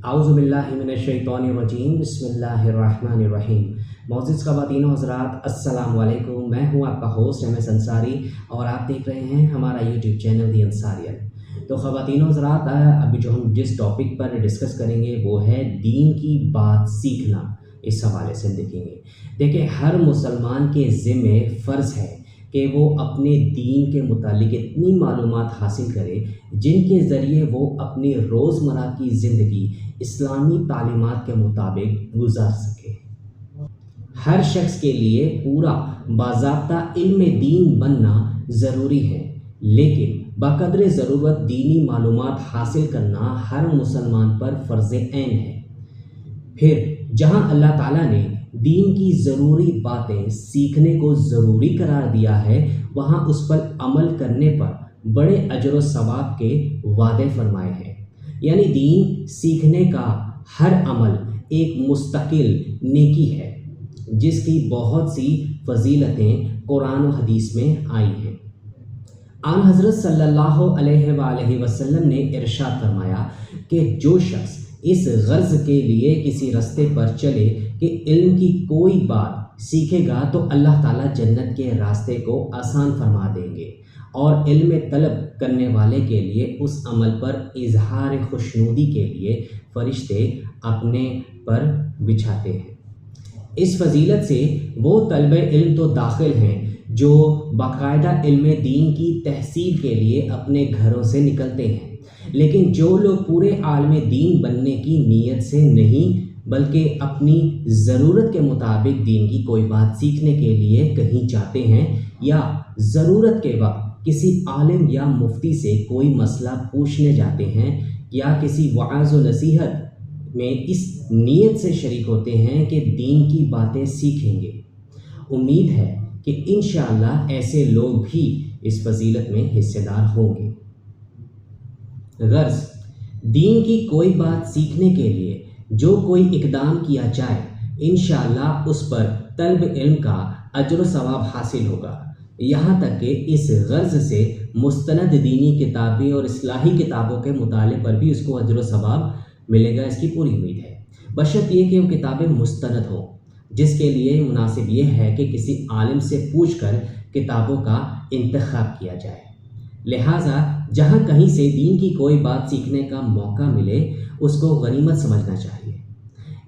اعوذ باللہ من الشیطان الرجیم بسم اللہ الرحمن الرحیم۔ معزز خواتین و حضرات السلام علیکم، میں ہوں آپ کا ہوسٹ ایم ایس انصاری اور آپ دیکھ رہے ہیں ہمارا یوٹیوب چینل دی انصاریت۔ تو خواتین و حضرات ابھی جو ہم جس ٹاپک پر ڈسکس کریں گے وہ ہے دین کی بات سیکھنا۔ اس حوالے سے دیکھیں گے، دیکھیں ہر مسلمان کے ذمہ فرض ہے کہ وہ اپنے دین کے متعلق اتنی معلومات حاصل کرے جن کے ذریعے وہ اپنی روزمرہ کی زندگی اسلامی تعلیمات کے مطابق گزار سکے۔ ہر شخص کے لیے پورا باضابطہ علم دین بننا ضروری ہے، لیکن بقدر ضرورت دینی معلومات حاصل کرنا ہر مسلمان پر فرض عین ہے۔ پھر جہاں اللہ تعالیٰ نے دین کی ضروری باتیں سیکھنے کو ضروری قرار دیا ہے، وہاں اس پر عمل کرنے پر بڑے اجر و ثواب کے وعدے فرمائے ہیں۔ یعنی دین سیکھنے کا ہر عمل ایک مستقل نیکی ہے جس کی بہت سی فضیلتیں قرآن و حدیث میں آئی ہیں۔ آن حضرت صلی اللہ علیہ وآلہ وسلم نے ارشاد فرمایا کہ جو شخص اس غرض کے لیے کسی راستے پر چلے کہ علم کی کوئی بات سیکھے گا تو اللہ تعالیٰ جنت کے راستے کو آسان فرما دیں گے، اور علم طلب کرنے والے کے لیے اس عمل پر اظہار خوشنودی کے لیے فرشتے اپنے پر بچھاتے ہیں۔ اس فضیلت سے وہ طلب علم تو داخل ہیں جو باقاعدہ علم دین کی تحصیل کے لیے اپنے گھروں سے نکلتے ہیں، لیکن جو لوگ پورے عالم دین بننے کی نیت سے نہیں بلکہ اپنی ضرورت کے مطابق دین کی کوئی بات سیکھنے کے لیے کہیں جاتے ہیں یا ضرورت کے وقت کسی عالم یا مفتی سے کوئی مسئلہ پوچھنے جاتے ہیں یا کسی وعظ و نصیحت میں اس نیت سے شریک ہوتے ہیں کہ دین کی باتیں سیکھیں گے، امید ہے کہ انشاءاللہ ایسے لوگ بھی اس فضیلت میں حصے دار ہوں گے۔ غرض دین کی کوئی بات سیکھنے کے لیے جو کوئی اقدام کیا جائے انشاءاللہ اس پر طلب علم کا اجر و ثواب حاصل ہوگا، یہاں تک کہ اس غرض سے مستند دینی کتابیں اور اصلاحی کتابوں کے مطالعے پر بھی اس کو اجر و ثواب ملے گا، اس کی پوری امید ہے، بشرط یہ کہ وہ کتابیں مستند ہوں، جس کے لیے مناسب یہ ہے کہ کسی عالم سے پوچھ کر کتابوں کا انتخاب کیا جائے۔ لہٰذا جہاں کہیں سے دین کی کوئی بات سیکھنے کا موقع ملے اس کو غنیمت سمجھنا چاہیے۔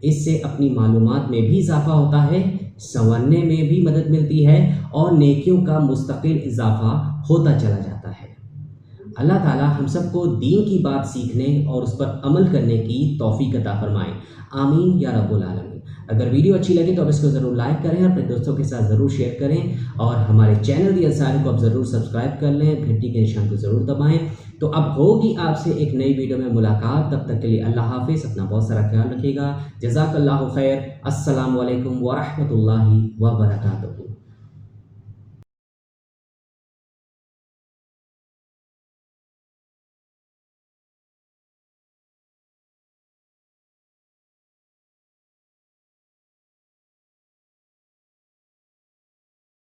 اس سے اپنی معلومات میں بھی اضافہ ہوتا ہے، سنورنے میں بھی مدد ملتی ہے اور نیکیوں کا مستقل اضافہ ہوتا چلا جاتا ہے۔ اللہ تعالی ہم سب کو دین کی بات سیکھنے اور اس پر عمل کرنے کی توفیق عطا فرمائے، آمین یا رب العالمین۔ اگر ویڈیو اچھی لگے تو اب اس کو ضرور لائک کریں، اپنے دوستوں کے ساتھ ضرور شیئر کریں اور ہمارے چینل دی انصاری کو اب ضرور سبسکرائب کر لیں، گھنٹی کے نشان کو ضرور دبائیں۔ تو اب ہوگی آپ سے ایک نئی ویڈیو میں ملاقات، تب تک کے لیے اللہ حافظ، اپنا بہت سارا خیال رکھیے گا، جزاک اللہ خیر، السلام علیکم ورحمۃ اللہ وبرکاتہ۔